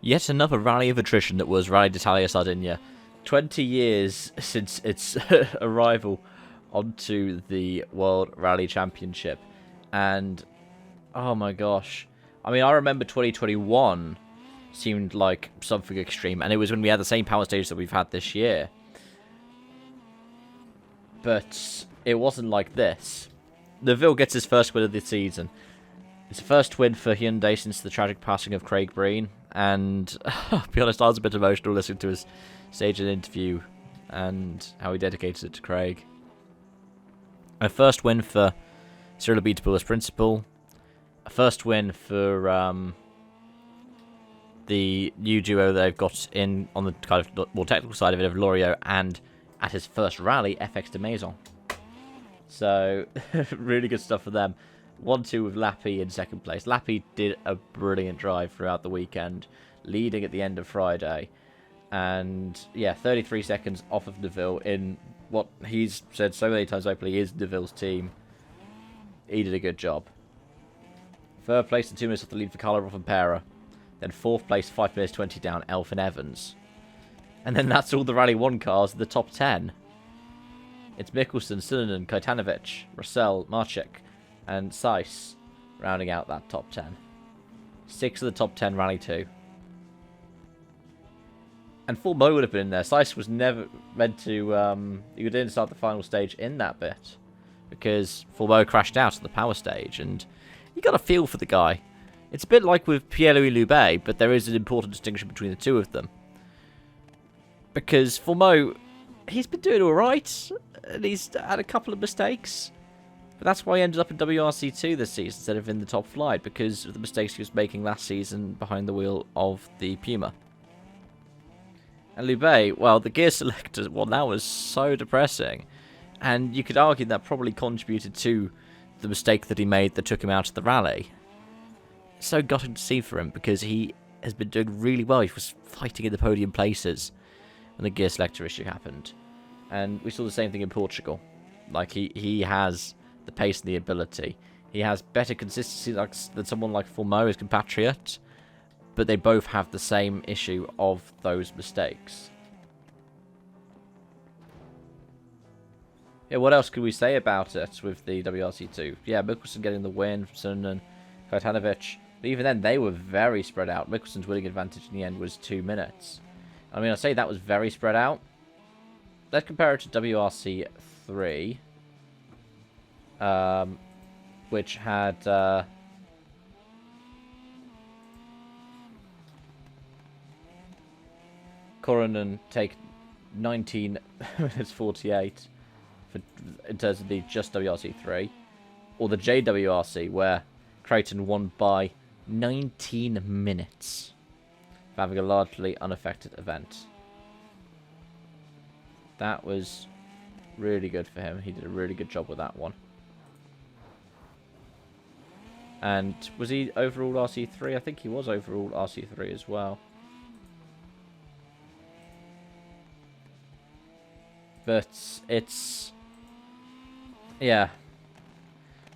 Yet another rally of attrition that was Rally d'Italia Sardinia. 20 years since its arrival onto the World Rally Championship. And, oh my gosh. I mean, I remember 2021 seemed like something extreme. And it was when we had the same power stage that we've had this year. But it wasn't like this. Neville gets his first win of the season. It's the first win for Hyundai since the tragic passing of Craig Breen. And, I'll be honest, I was a bit emotional listening to his stage and interview and how he dedicated it to Craig. A first win for Cyril Abiteboul as principal. A first win for the new duo they've got in on the kind of more technical side of it of Loriot, and at his first rally, FX de Maison. So, really good stuff for them. 1-2 with Lappi in second place. Lappi did a brilliant drive throughout the weekend, leading at the end of Friday. And, yeah, 33 seconds off of Neville in what he's said so many times openly is Neville's team. He did a good job. Third place and 2 minutes off the lead for Carlo Roffampera. Then fourth place, 5 minutes 20 down, Elfyn Evans. And then that's all the Rally 1 cars in the top 10. It's Mikkelsen, Sillinen, Kajtanovic, Russell, Marchek, and Seiss rounding out that top 10. 6 of the top 10 Rally 2. And Full Mo would have been in there. Seiss was never meant to... he didn't start the final stage in that bit. Because Full Mo crashed out at the power stage. And you got a feel for the guy. It's a bit like with Pierre-Louis Loubet, but there is an important distinction between the two of them. Because Full Mo, he's been doing alright. And he's had a couple of mistakes. But that's why he ended up in WRC2 this season instead of in the top flight, because of the mistakes he was making last season behind the wheel of the Puma. And Loubet, well, the gear selector, well, that was so depressing. And you could argue that probably contributed to the mistake that he made that took him out of the rally. It's so gutting to see for him, because he has been doing really well. He was fighting in the podium places when the gear selector issue happened. And we saw the same thing in Portugal. Like, he has the pace and the ability. He has better consistency than someone like Full Mo, his compatriot. But they both have the same issue of those mistakes. Yeah, what else could we say about it with the WRC2? Yeah, Mikkelsen getting the win from Sillinen, Kajtanovic. But even then, they were very spread out. Mikkelsen's winning advantage in the end was 2 minutes. I mean, I say that was very spread out. Let's compare it to WRC3. Which had... Coronen take 19 minutes 48 for, in terms of the just WRC3. Or the JWRC, where Creighton won by 19 minutes for having a largely unaffected event. That was really good for him. He did a really good job with that one. And was he overall RC3? I think he was overall RC3 as well. But it's... yeah.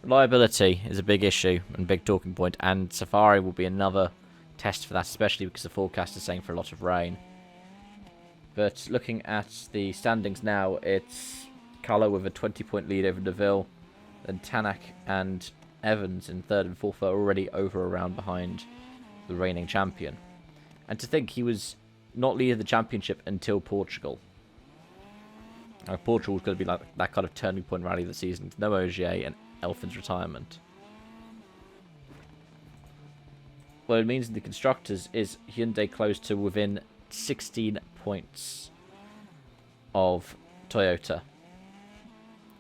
Reliability is a big issue and big talking point, and Safari will be another test for that, especially because the forecast is saying for a lot of rain. But looking at the standings now, it's Carlo with a 20-point lead over Neville, then Tanak and Evans in third and fourth are already over a round behind the reigning champion. And to think he was not leading the championship until Portugal. Portugal was going to be like that kind of turning point rally of the season, with no Ogier and Elfyn's retirement. What it means in the constructors is Hyundai close to within 16 points of Toyota,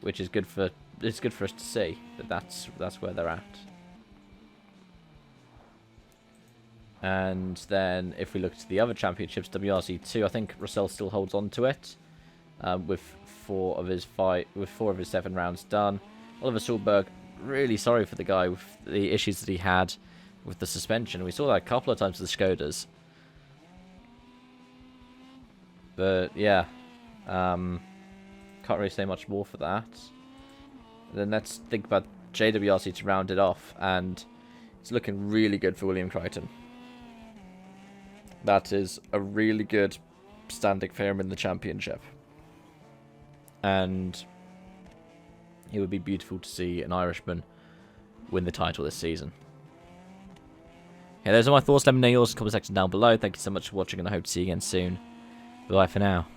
which is good for us to see that's where they're at. And then if we look to the other championships, WRC2, I think Russell still holds on to it. With four of his 7 rounds done. Oliver Solberg, really sorry for the guy with the issues that he had with the suspension. We saw that a couple of times with the Skodas. But yeah, can't really say much more for that. Then let's think about JWRC to round it off, and it's looking really good for William Crichton. That is a really good standing for him in the championship. And it would be beautiful to see an Irishman win the title this season. Okay, those are my thoughts. Let me know yours in the comment section down below. Thank you so much for watching, and I hope to see you again soon. Bye for now.